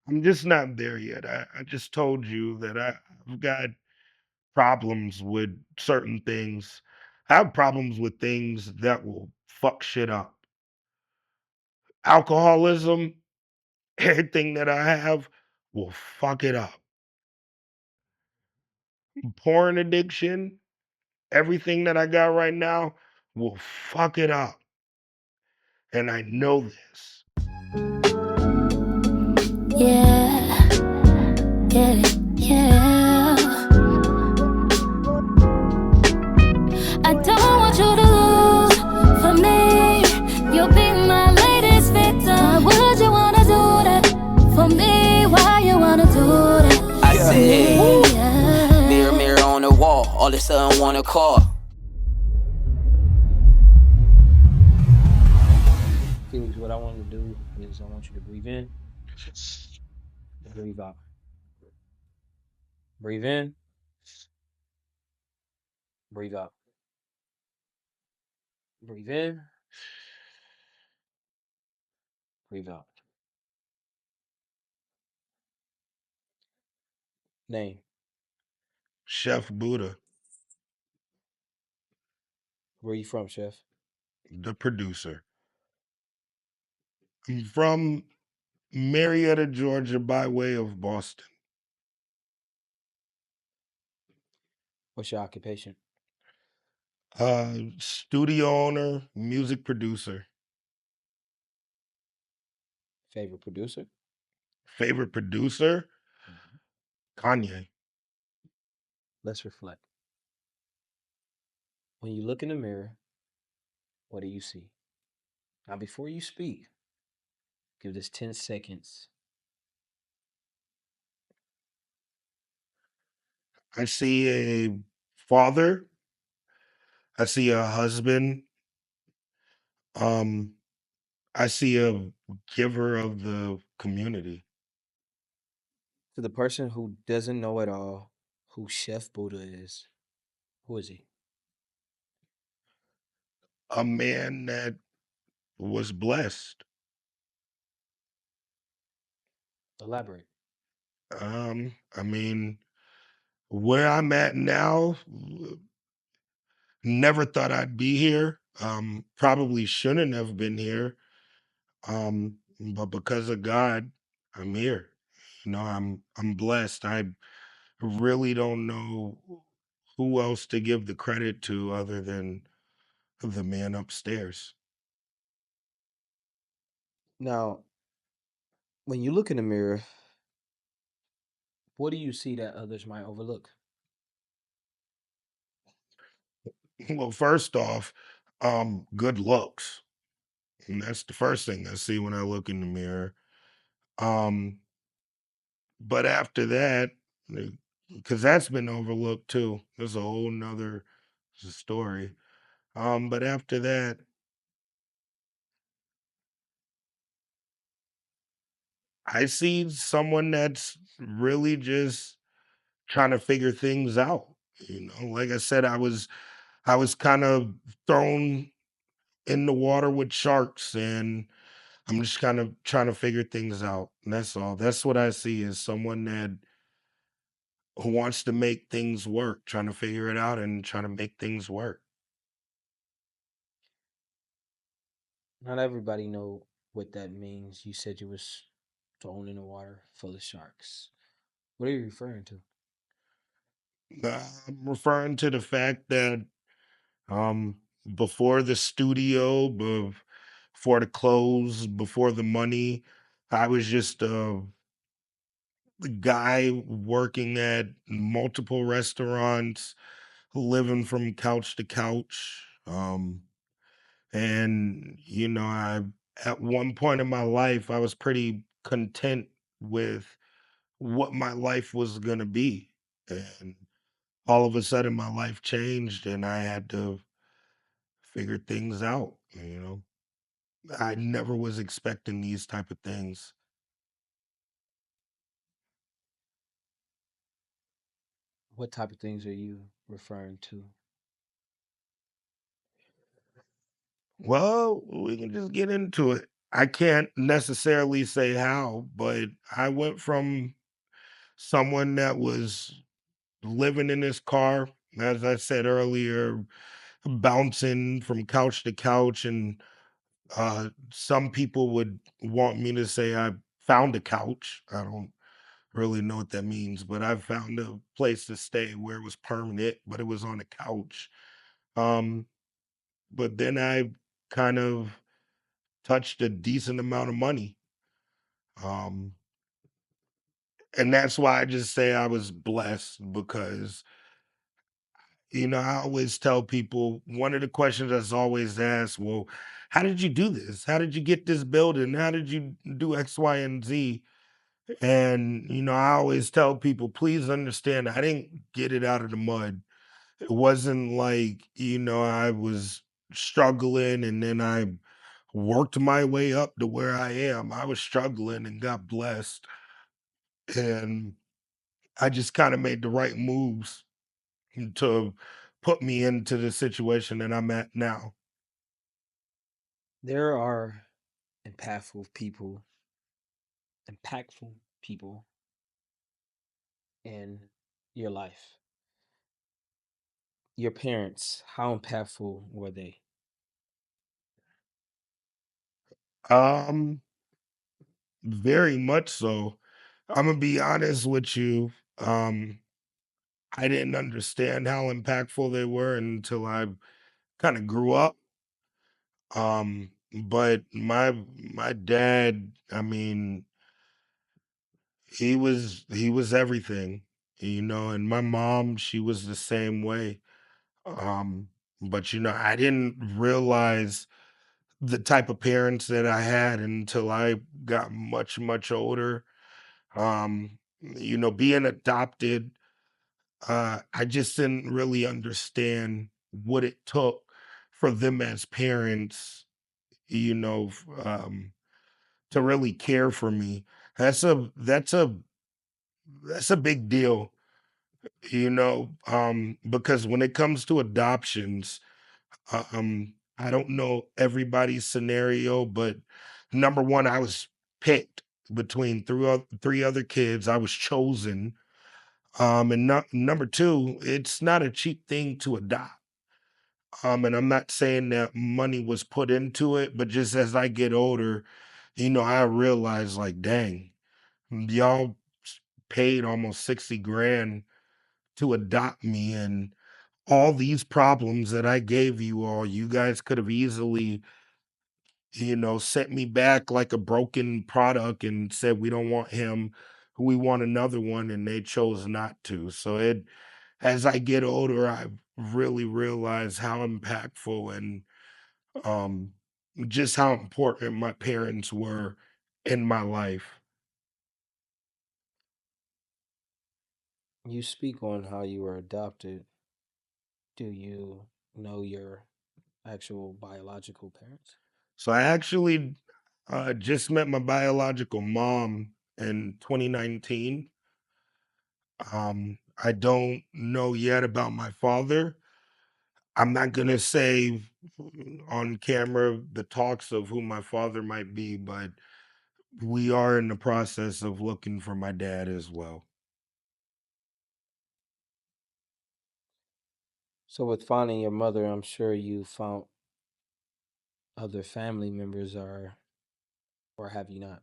I'm just not there yet. I just told you that I've got problems with certain things. I have problems with things that will fuck shit up. Alcoholism, everything that I have will fuck it up. Porn addiction, everything that I got right now will fuck it up. And I know this. Yeah, yeah, yeah. I don't want you to lose for me. You'll be my latest victim. Why would you wanna do that for me? Why you wanna do that? I said, mirror, mirror on the wall, all of a sudden wanna call. Felix, what I want to do is I want you to breathe in, breathe out. Breathe in, breathe out. Breathe in, breathe out. Name. Chef Buddha, Where you from, Chef? the producer. I'm from Marietta, Georgia, by way of Boston. What's your occupation? Studio owner, music producer. Favorite producer? Favorite producer? Mm-hmm. Kanye. Let's reflect. When you look in the mirror, what do you see? Now, before you speak, give this 10 seconds. I see a father. I see a husband. Um, I see a giver of the community. To the person who doesn't know at all who Chef Buddha is, who is he? A man that was blessed. Elaborate. I mean, where I'm at now, never thought I'd be here. Probably shouldn't have been here. But because of God, I'm here. I'm blessed. I really don't know who else to give the credit to other than the man upstairs. Now, when you look in the mirror, what do you see that others might overlook? Well, first off, good looks. And that's the first thing I see when I look in the mirror. Um, but after that, because that's been overlooked too. There's a whole nother story. But after that, I see someone that's really just trying to figure things out. Like I said, I was kind of thrown in the water with sharks, and I'm just kind of trying to figure things out. And that's all. That's what I see is someone that who wants to make things work, trying to figure it out and trying to make things work. Not everybody know what that means. You said you was thrown in the water full of sharks. What are you referring to? I'm referring to the fact that um before the studio, before the clothes, before the money, I was just the guy working at multiple restaurants, living from couch to couch. And I at one point in my life, I was pretty content with what my life was gonna be. And all of a sudden my life changed and I had to figure things out. I never was expecting these type of things. What type of things are you referring to? Well, we can just get into it. I can't necessarily say how, but I went from someone that was living in his car, as I said earlier, bouncing from couch to couch, and some people would want me to say I found a couch. I don't really know what that means, but I found a place to stay where it was permanent, but it was on a couch. Um, but then I kind of touched a decent amount of money. Um, and that's why I just say I was blessed because, I always tell people one of the questions that's always asked, well, how did you do this? How did you get this building? How did you do X, Y, and Z? And, I always tell people, please understand, I didn't get it out of the mud. It wasn't like, I was struggling and then I worked my way up to where I am. I was struggling and got blessed. And I just kind of made the right moves to put me into the situation that I'm at now. There are impactful people in your life. Your parents, how impactful were they? Um, Very much so. I'm gonna be honest with you. I didn't understand how impactful they were until I kind of grew up. But my dad, I mean, he was everything, and my mom, she was the same way. Um, but I didn't realize the type of parents that I had until I got much, much older. Being adopted, I just didn't really understand what it took for them as parents, you know, f- um, to really care for me. That's a that's a that's a big deal, because when it comes to adoptions, I don't know everybody's scenario, but number one, I was picked between three other kids. I was chosen. And number two, it's not a cheap thing to adopt. And I'm not saying that money was put into it, but just as I get older, I realize like, dang, y'all paid almost 60 grand to adopt me, and all these problems that I gave you all, you guys could have easily, sent me back like a broken product and said, we don't want him, we want another one, and they chose not to. So as I get older, I really realize how impactful and um, just how important my parents were in my life. You speak on how you were adopted. Do you know your actual biological parents? So I actually just met my biological mom in 2019. I don't know yet about my father. I'm not going to say on camera the talks of who my father might be, but we are in the process of looking for my dad as well. So, with finding your mother, I'm sure you found other family members, or have you not?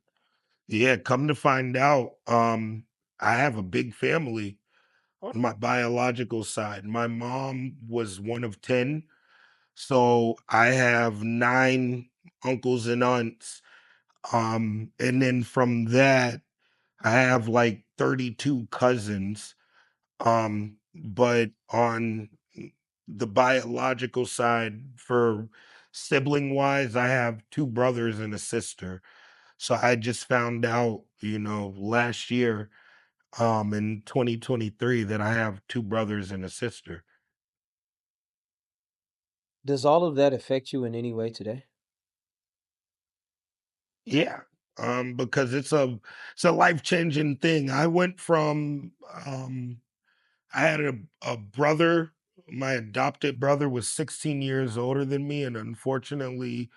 Yeah, come to find out, I have a big family on my biological side. My mom was one of 10. So I have nine uncles and aunts. And then from that, I have like 32 cousins. But on the biological side, for sibling wise, I have two brothers and a sister. So I just found out, last year, in 2023, that I have two brothers and a sister. Does all of that affect you in any way today? Yeah. Because it's a life-changing thing. I went from I had a brother, my adopted brother was 16 years older than me, and unfortunately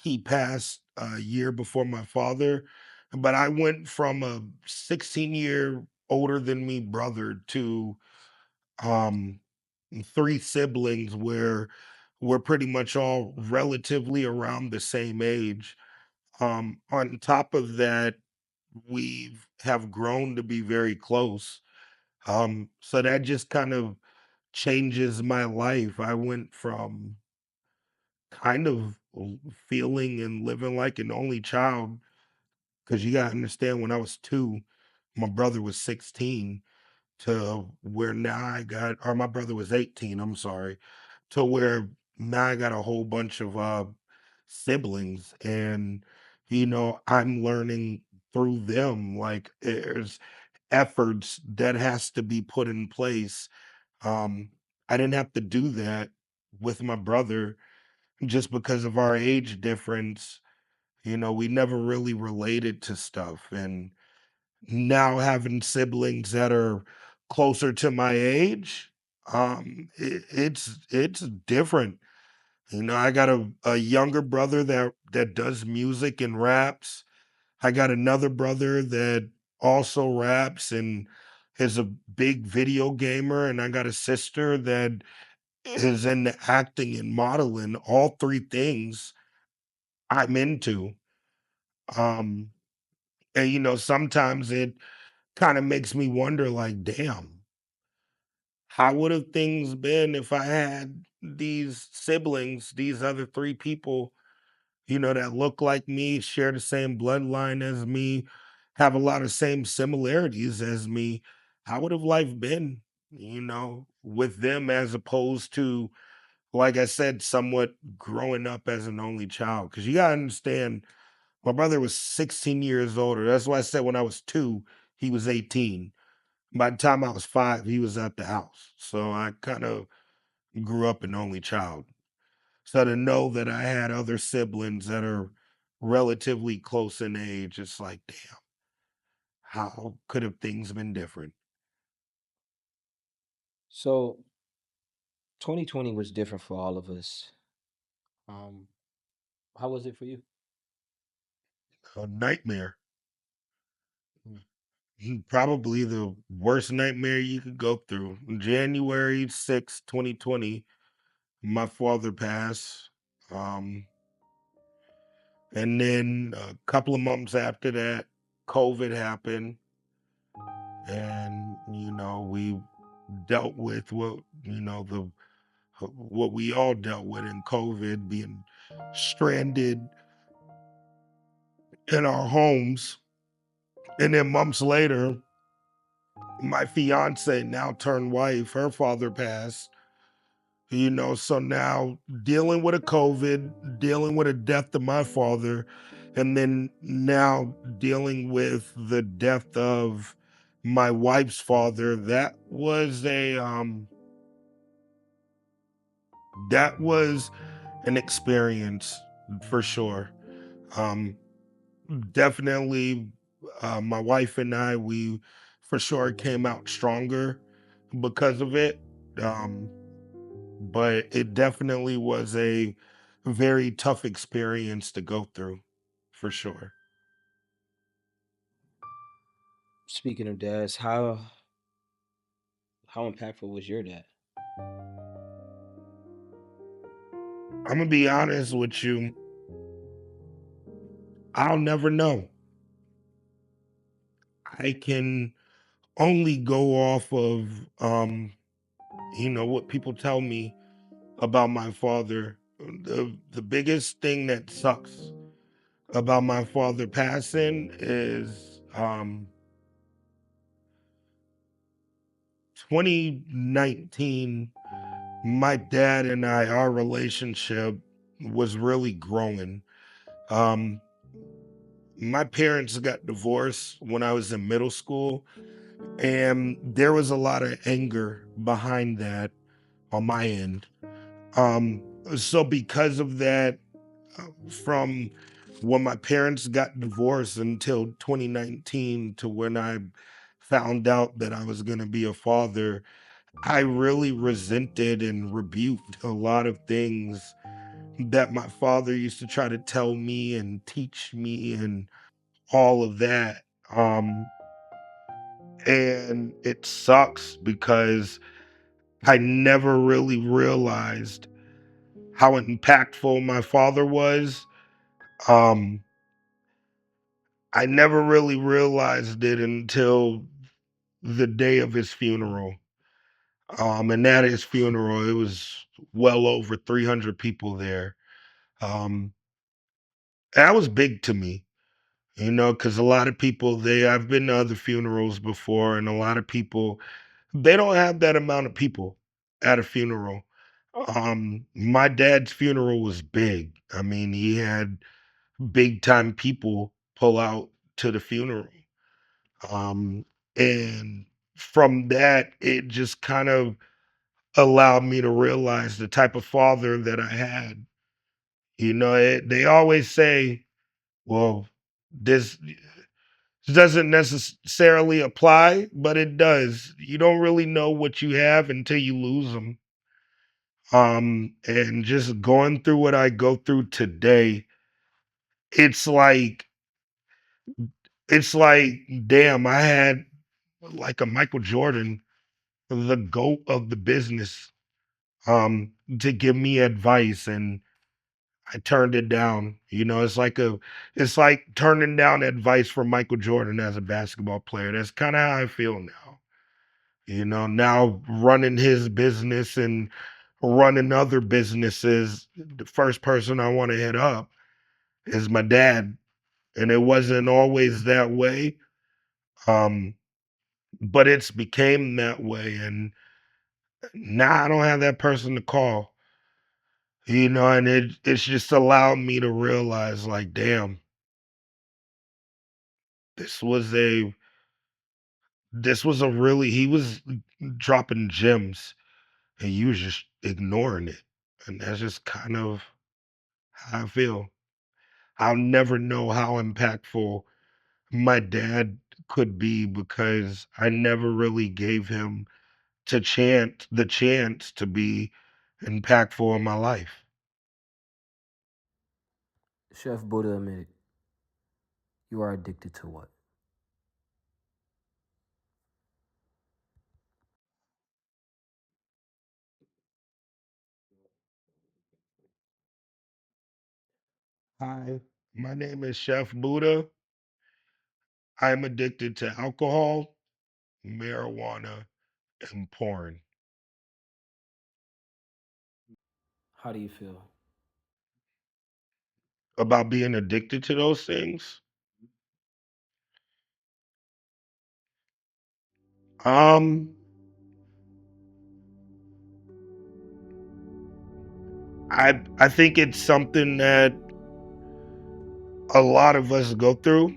he passed a year before my father, but I went from a 16-year older than me brother to um three siblings where we're pretty much all relatively around the same age. On top of that, we have grown to be very close. So that just kind of changes my life. I went from kind of feeling and living like an only child because you gotta understand when I was 2, my brother was 16 to where now I got or my brother was 18, I'm sorry, to where now I got a whole bunch of siblings and I'm learning through them like there's efforts that has to be put in place. um I didn't have to do that with my brother just because of our age difference. We never really related to stuff, and now having siblings that are closer to my age, it's different. I got a younger brother that does music and raps. I got another brother that also raps and is a big video gamer, and I got a sister that is into acting and modeling. All three things I'm into. Um, and sometimes it kind of makes me wonder, like, damn, how would have things been if I had these siblings, these other three people, that look like me, share the same bloodline as me, have a lot of same similarities as me? How would have life been, with them as opposed to, like I said, somewhat growing up as an only child? Because you gotta understand, my brother was 16 years older. That's why I said when I was 2, he was 18. By the time I was 5, he was at the house. So I kind of grew up an only child. So to know that I had other siblings that are relatively close in age, it's like, damn, how could have things been different? So 2020 was different for all of us. Um, how was it for you? A nightmare. Mm. Probably the worst nightmare you could go through. January 6th, 2020, my father passed. Um, and then a couple of months after that, COVID happened. And, we dealt with what we all dealt with in COVID, being stranded in our homes. And then months later, my fiance, now turned wife, her father passed. So now dealing with a COVID, dealing with a death of my father, and then now dealing with the death of my wife's father, that was an experience for sure. Um Definitely, my wife and I, we for sure came out stronger because of it. Um but it definitely was a very tough experience to go through, for sure. Speaking of dads, how impactful was your dad? I'm gonna be honest with you, I'll never know. I can only go off of what people tell me about my father. The biggest thing that sucks about my father passing is 2019, my dad and I, our relationship was really growing. Um, my parents got divorced when I was in middle school, and there was a lot of anger behind that on my end. So because of that, from when my parents got divorced until 2019 to when I found out that I was going to be a father, I really resented and rebuked a lot of things that my father used to try to tell me and teach me and all of that. Um, and it sucks because I never really realized how impactful my father was. Um, I never really realized it until the day of his funeral. And at his funeral, it was well over 300 people there. Um, that was big to me, because a lot of people, I've been to other funerals before, and a lot of people, they don't have that amount of people at a funeral. My dad's funeral was big. I mean, he had big time people pull out to the funeral. Um, and from that, it just kind of allowed me to realize the type of father that I had. They always say, well, this doesn't necessarily apply, but it does. You don't really know what you have until you lose them. And just going through what I go through today, it's like it's like, damn, I had like a Michael Jordan, the GOAT of the business, to give me advice, and I turned it down. It's like turning down advice from Michael Jordan as a basketball player. That's kind of how I feel now. Now running his business and running other businesses, the first person I want to hit up is my dad. And it wasn't always that way. Um, but it's became that way. And now I don't have that person to call. And it's just allowed me to realize, like, damn, this was a really, he was dropping gems and you was just ignoring it. And that's just kind of how I feel. I'll never know how impactful my dad could be because I never really gave him the chance to be impactful in my life. Chef Buddha admitted, you are addicted to what? Hi, my name is Chef Buddha. I'm addicted to alcohol, marijuana, and porn. How do you feel? About being addicted to those things, um, I think it's something that a lot of us go through.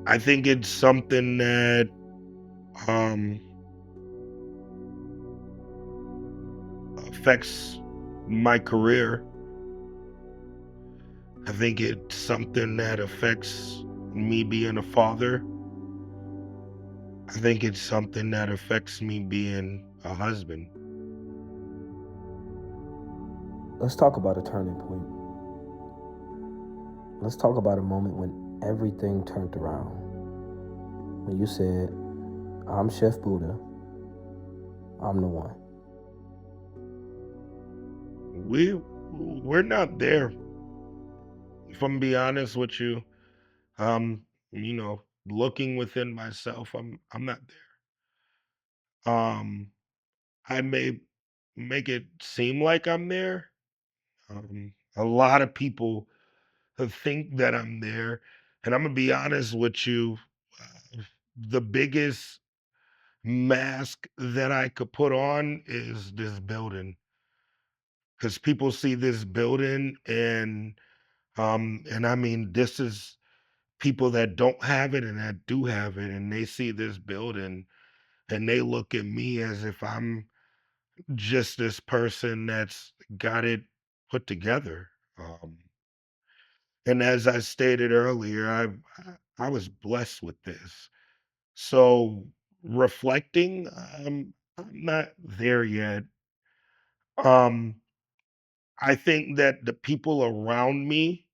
I think it's something that um affects my career. I think it's something that affects me being a father. I think it's something that affects me being a husband. Let's talk about a turning point. Let's talk about a moment when everything turned around. When you said, I'm Chef Buddha, I'm the one. We're not there. If I'm be honest with you, um, looking within myself, I'm not there. I may make it seem like I'm there. A lot of people think that I'm there, and I'm gonna be honest with you. The biggest mask that I could put on is this building, because people see this building, and I mean, this is people that don't have it and that do have it, and they see this building and they look at me as if I'm just this person that's got it put together. And as I stated earlier, I was blessed with this. So reflecting, I'm not there yet. Um, I think that the people around me,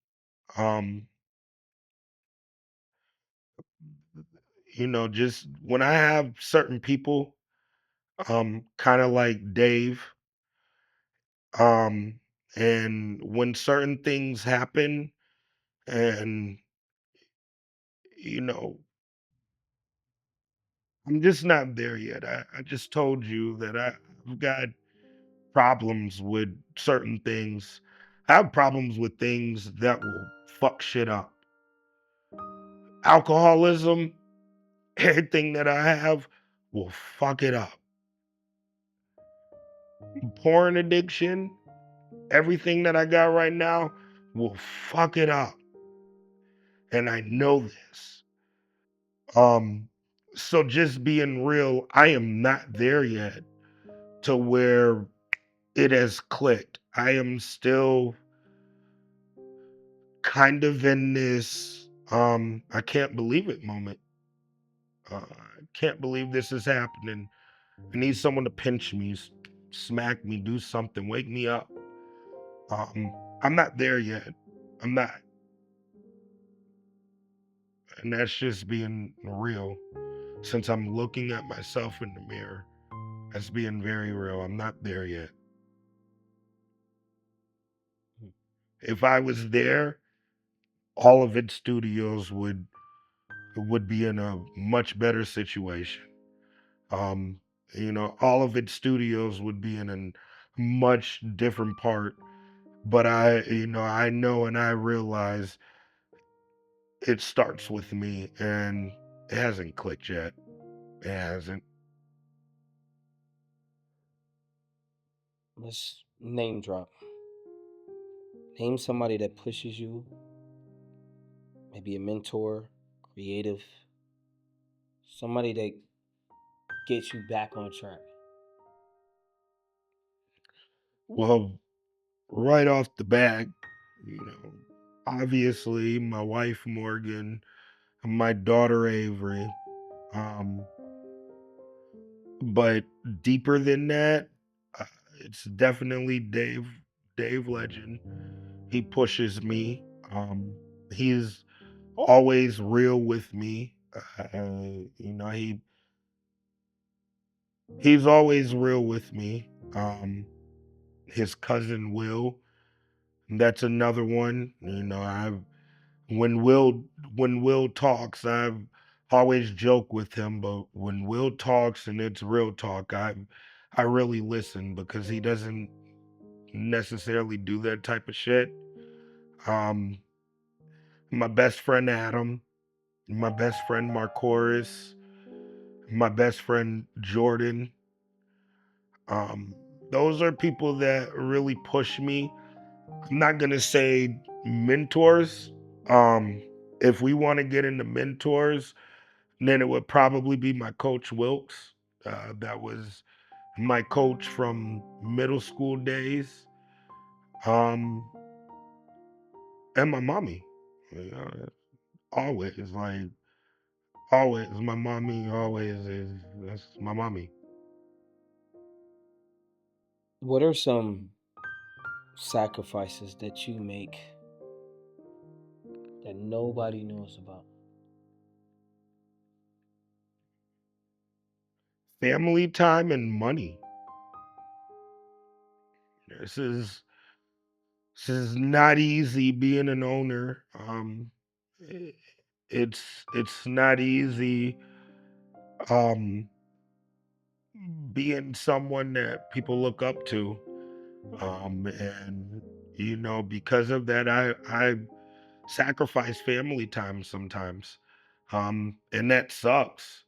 um, just when I have certain people, kind of like Dave, um, and when certain things happen, and you know, I'm just not there yet. I just told you that I've got problems with certain things. I have problems with things that will fuck shit up. Alcoholism, everything that I have will fuck it up. Porn addiction, everything that I got right now will fuck it up. And I know this. Um, so just being real, I am not there yet to where it has clicked. I am still kind of in this I can't believe it moment. I can't believe this is happening. I need someone to pinch me, smack me, do something, wake me up. I'm not there yet. I'm not. And that's just being real. Since I'm looking at myself in the mirror, that's being very real. I'm not there yet. Hmm. If I was there, all of its studios would be in a much better situation. Um, all of its studios would be in a much different part. But I know and I realize it starts with me, and it hasn't clicked yet. It hasn't. Let's name drop. Name somebody that pushes you, maybe a mentor, creative, somebody that gets you back on track. Well, right off the bat, obviously my wife Morgan, my daughter Avery. Um, but deeper than that, uh, it's definitely Dave Legend. He pushes me. He's always real with me. He's always real with me. His cousin Will, that's another one. When Will when Will talks, I've always joke with him, but when Will talks and it's real talk, I really listen because he doesn't necessarily do that type of shit. Um, my best friend Adam, my best friend Marcoris, my best friend Jordan. Um, those are people that really push me. I'm not gonna say mentors. Um, if we want to get into mentors, then it would probably be my coach Wilkes. That was my coach from middle school days. Um, and my mommy. You know, always like always my mommy always is that's my mommy. What are some sacrifices that you make that nobody knows about? Family time and money. This is this is not easy being an owner. I- it's not easy um being someone that people look up to. And because of that I sacrifice family time sometimes. And that sucks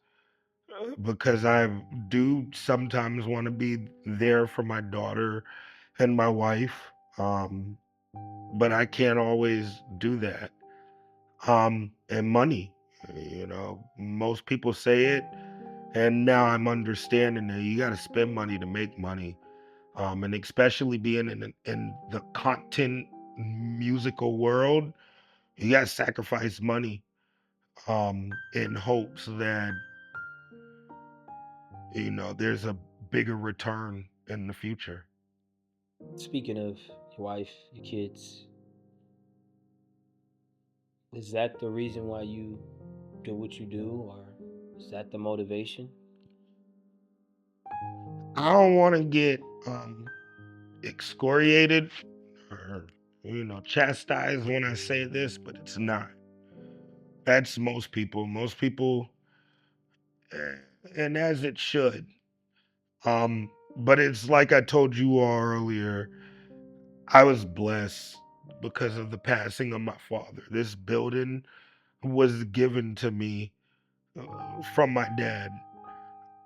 because I do sometimes want to be there for my daughter and my wife. Um, but I can't always do that. And money, most people say it, and now I'm understanding that you got to spend money to make money. And especially being in the content musical world, you got to sacrifice money in hopes that there's a bigger return in the future. Speaking of your wife, your kids, is that the reason why you do what you do, or is that the motivation? I don't want to get excoriated or chastised when I say this, but it's not. That's most people. Most people, eh, and as it should. But it's like I told you all earlier. I was blessed because of the passing of my father. This building was given to me from my dad.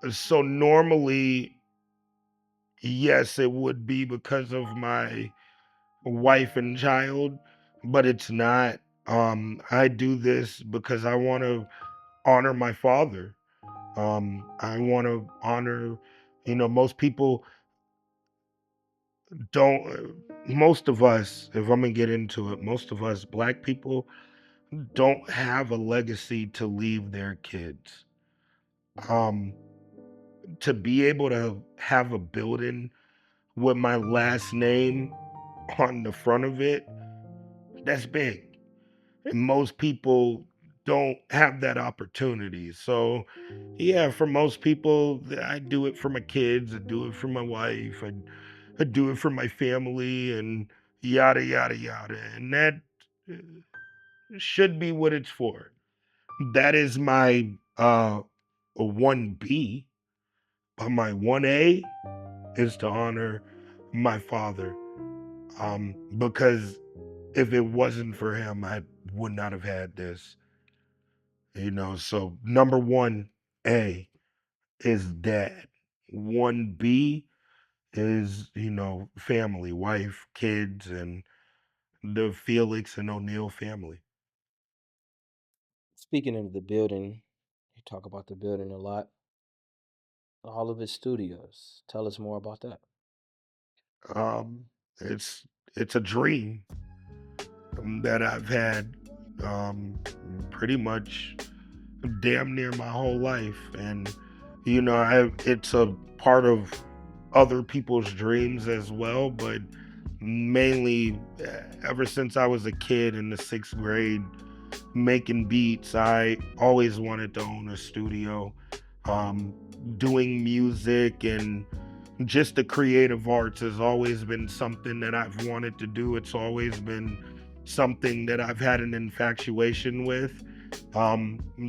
So normally, yes, it would be because of my wife and child, but it's not. I do this because I want to honor my father. I want to honor, most people don't, most of us, if I'm gonna get into it, most of us black people don't have a legacy to leave their kids. Um, to be able to have a building with my last name on the front of it, that's big. And most people don't have that opportunity. So, yeah, for most people, I do it for my kids, I do it for my wife, I do it for my family, and yada, yada, yada. And that uh, should be what it's for. That is my 1B, but my 1A is to honor my father. Because if it wasn't for him, I would not have had this. So number 1A is dad. 1B is, family, wife, kids, and the Felix and O'Neill family. Speaking of the building, you talk about the building a lot. All of its studios. Tell us more about that. Um, it's it's a dream that I've had um, pretty much damn near my whole life, and it's a part of other people's dreams as well, but mainly ever since I was a kid in the 6th grade making beats, I always wanted to own a studio. um, Doing music and just the creative arts has always been something that I've wanted to do. It's always been something that I've had an infatuation with.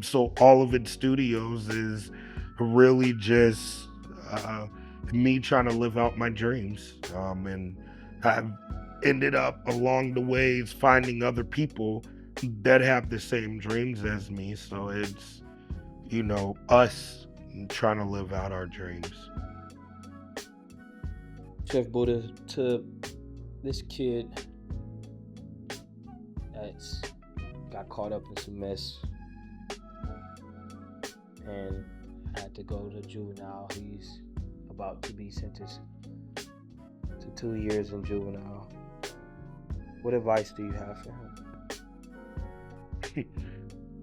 So all of its studios is really just uh, me trying to live out my dreams. And I've ended up along the ways finding other people that have the same dreams as me. So it's, us trying to live out our dreams. Chef Buddha, to this kid that's got caught up in some mess and had to go to juvenile. He's about to be sentenced to 2 years in juvenile. What advice do you have for him?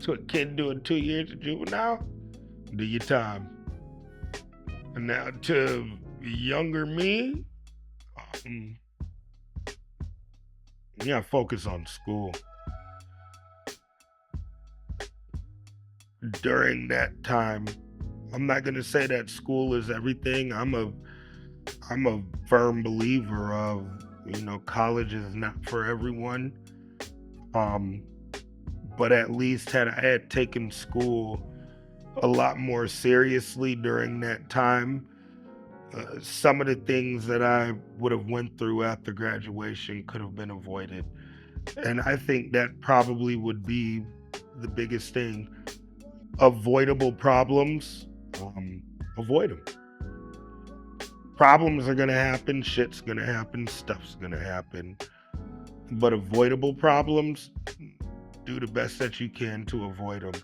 To a kid doing 2 years of juvenile, do your time. And now to younger me, um, yeah, focus on school. During that time, I'm not gonna say that school is everything. I'm a firm believer of, college is not for everyone. Um, but at least had I had taken school a lot more seriously during that time, some of the things that I would have went through after graduation could have been avoided. And I think that probably would be the biggest thing. Avoidable problems, avoid them. Problems are gonna happen, shit's gonna happen, stuff's gonna happen. But avoidable problems, do the best that you can to avoid them.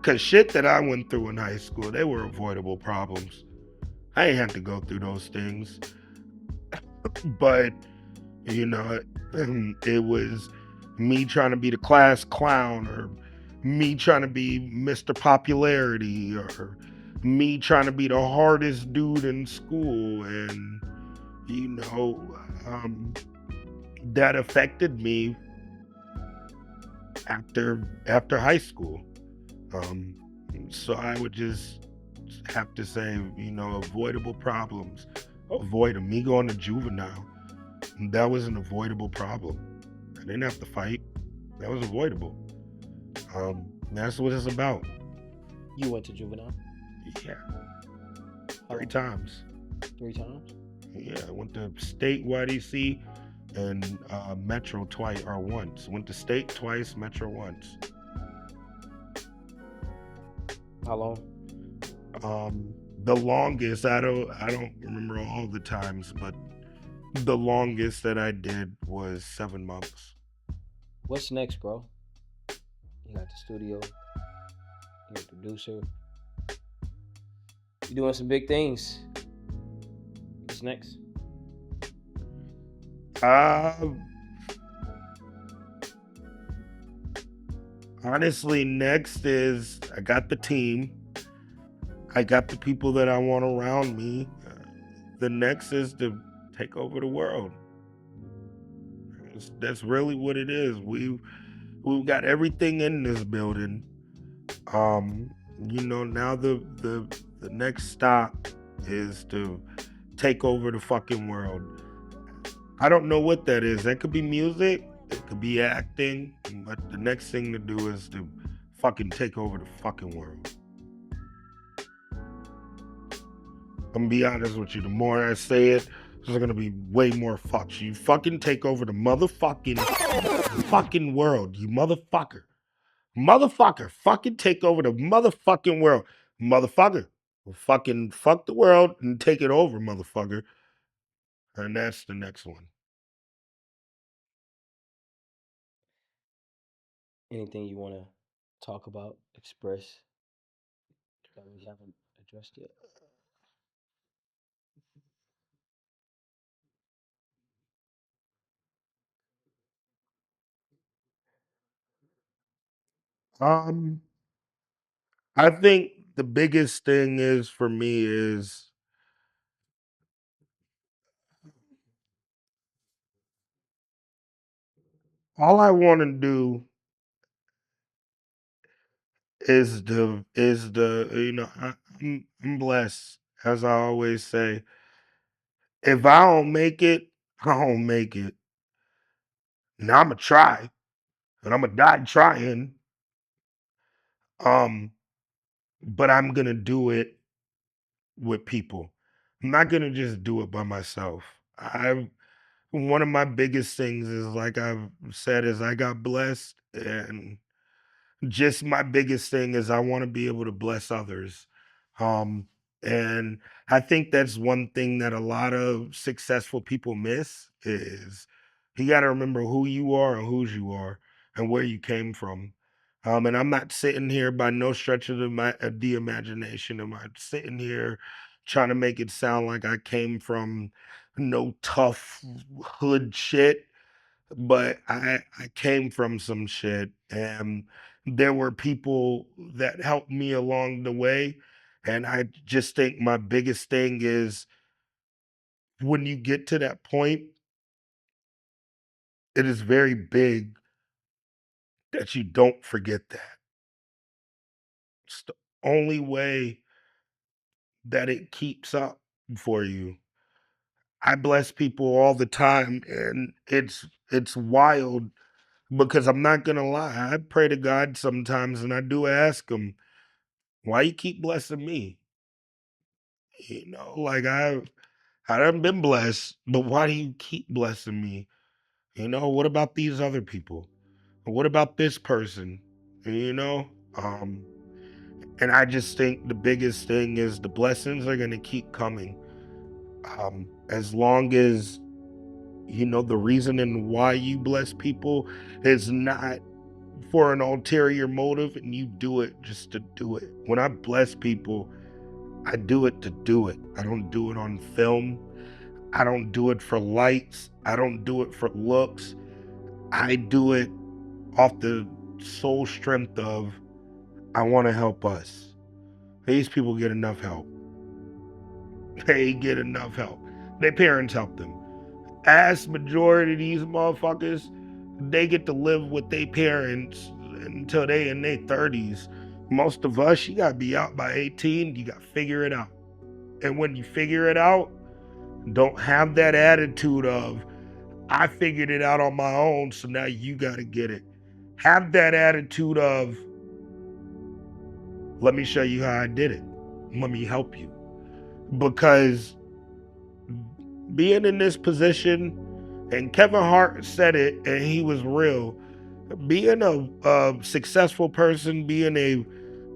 Cause shit that I went through in high school, they were avoidable problems. I ain't have to go through those things. But, you know, it was me trying to be the class clown, or me trying to be Mr. Popularity, or me trying to be the hardest dude in school, and you know, that affected me after high school. Um, so I would just have to say, avoidable problems. Avoid them. Me going to juvenile, that was an avoidable problem. I didn't have to fight. That was avoidable. That's what it's about. You went to juvenile Yeah, how 3 times. long? 3 times? Yeah, I went to state YDC and Metro twice or once. Went to state twice, Metro once. How long? The longest, I don't remember all the times, but the longest that I did was 7 months. What's next, bro? You got the studio. You're a producer. You're doing some big things. What's next? Honestly, next is I got the team. I got the people that I want around me. The next is to take over the world. That's really what it is. We've got everything in this building. Now the next stop is to take over the fucking world. I don't know what that is. That could be music, it could be acting, but the next thing to do is to fucking take over the fucking world. I'm gonna be honest with you. The more I say it, there's gonna be way more fucks. You fucking take over the motherfucking fucking world, you motherfucker. Motherfucker, fucking take over the motherfucking world. Motherfucker. Well, fucking fuck the world and take it over, motherfucker. And that's the next one. Anything you want to talk about, express that we haven't addressed yet? Um, I think the biggest thing is for me is all I want to do I'm blessed, as I always say. If I don't make it, I don't make it. Now I'ma try, and I'ma die trying. Um, but I'm gonna do it with people. I'm not gonna just do it by myself. I One of my biggest things is, like I've said, is I got blessed, and just my biggest thing is I want to be able to bless others. Um, and I think that's one thing that a lot of successful people miss is you got to remember who you are and whose you are and where you came from. And I'm not sitting here by no stretch of the imagination. Am I sitting here trying to make it sound like I came from no tough hood shit? But I came from some shit, and there were people that helped me along the way. And I just think my biggest thing is when you get to that point, it is very big that you don't forget that. It's the only way that it keeps up for you. I bless people all the time, and it's wild because I'm not gonna lie. I pray to God sometimes, and I do ask him, why you keep blessing me? Like I haven't been blessed, but why do you keep blessing me? What about these other people? What about this person? You know? Um, and I just think the biggest thing is the blessings are gonna keep coming. As long as the reason and why you bless people is not for an ulterior motive and you do it just to do it. When I bless people, I do it to do it. I don't do it on film. I don't do it for lights. I don't do it for looks. I do it off the sole strength of I want to help us. These people get enough help. They get enough help. Their parents help them. Ass majority of these motherfuckers, they get to live with their parents until they in their 30s. Most of us, you gotta be out by 18, you gotta figure it out. And when you figure it out, don't have that attitude of, I figured it out on my own, so now you gotta get it. Have that attitude of, let me show you how I did it. Let me help you. Because being in this position, and Kevin Hart said it, and he was real, being a successful person, being a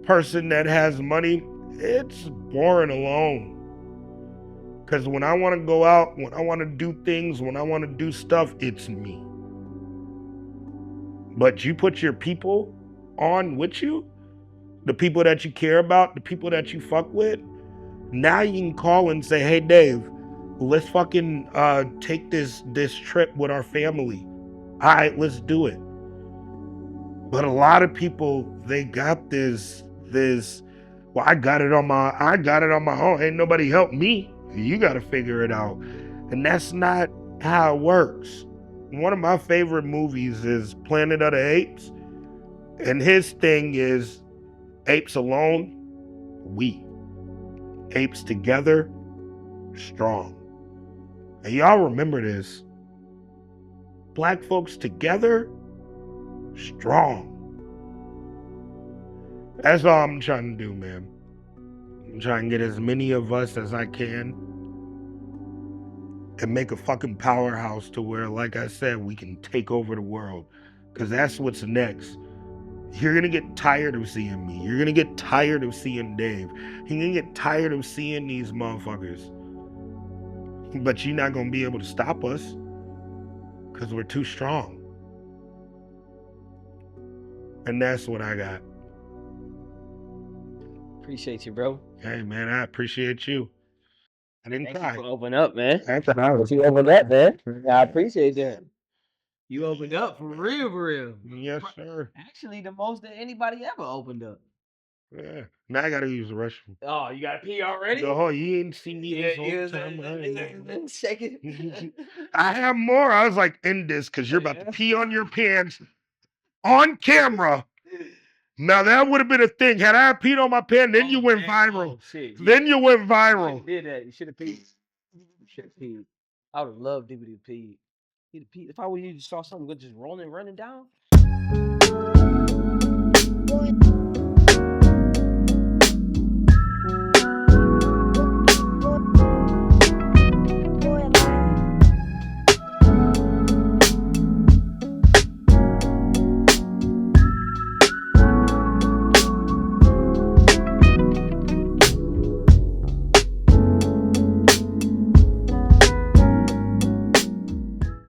person that has money, it's boring alone. Because when I want to go out, when I want to do things, when I want to do stuff, it's me. But you put your people on with you, the people that you care about, the people that you fuck with, now you can call and say, hey, Dave, let's fucking take this trip with our family. All right, let's do it. But a lot of people, they got this, well, I got it on my own. Ain't nobody helped me. You got to figure it out. And that's not how it works. One of my favorite movies is Planet of the Apes. And his thing is apes alone, weak. Apes together, strong. And y'all remember this. Black folks together, strong. That's all I'm trying to do, man. I'm trying to get as many of us as I can and make a fucking powerhouse to where, like I said, we can take over the world. Because that's what's next. You're going to get tired of seeing me. You're going to get tired of seeing Dave. You're going to get tired of seeing these motherfuckers. But you're not going to be able to stop us because we're too strong. And that's what I got. Appreciate you, bro. Hey, man, I appreciate you. I didn't Thank cry. you for opening up, man. That's what I was. You opened up, man. I appreciate that. You opened up for real, for real. Yes, sir. Actually, the most that anybody ever opened up. Yeah. Now I got to use the restroom. Oh, you got to pee already? No, you ain't seen me this whole time. Shake it. I have more. I was like, end this because you're about to pee on your pants on camera. Now that would have been a thing. Had I peed on my pants, then you went viral. Shit. Then you went viral. You did that. You should have peed. You should have peed. I would have loved if you peed. If I would, you saw something good just running down.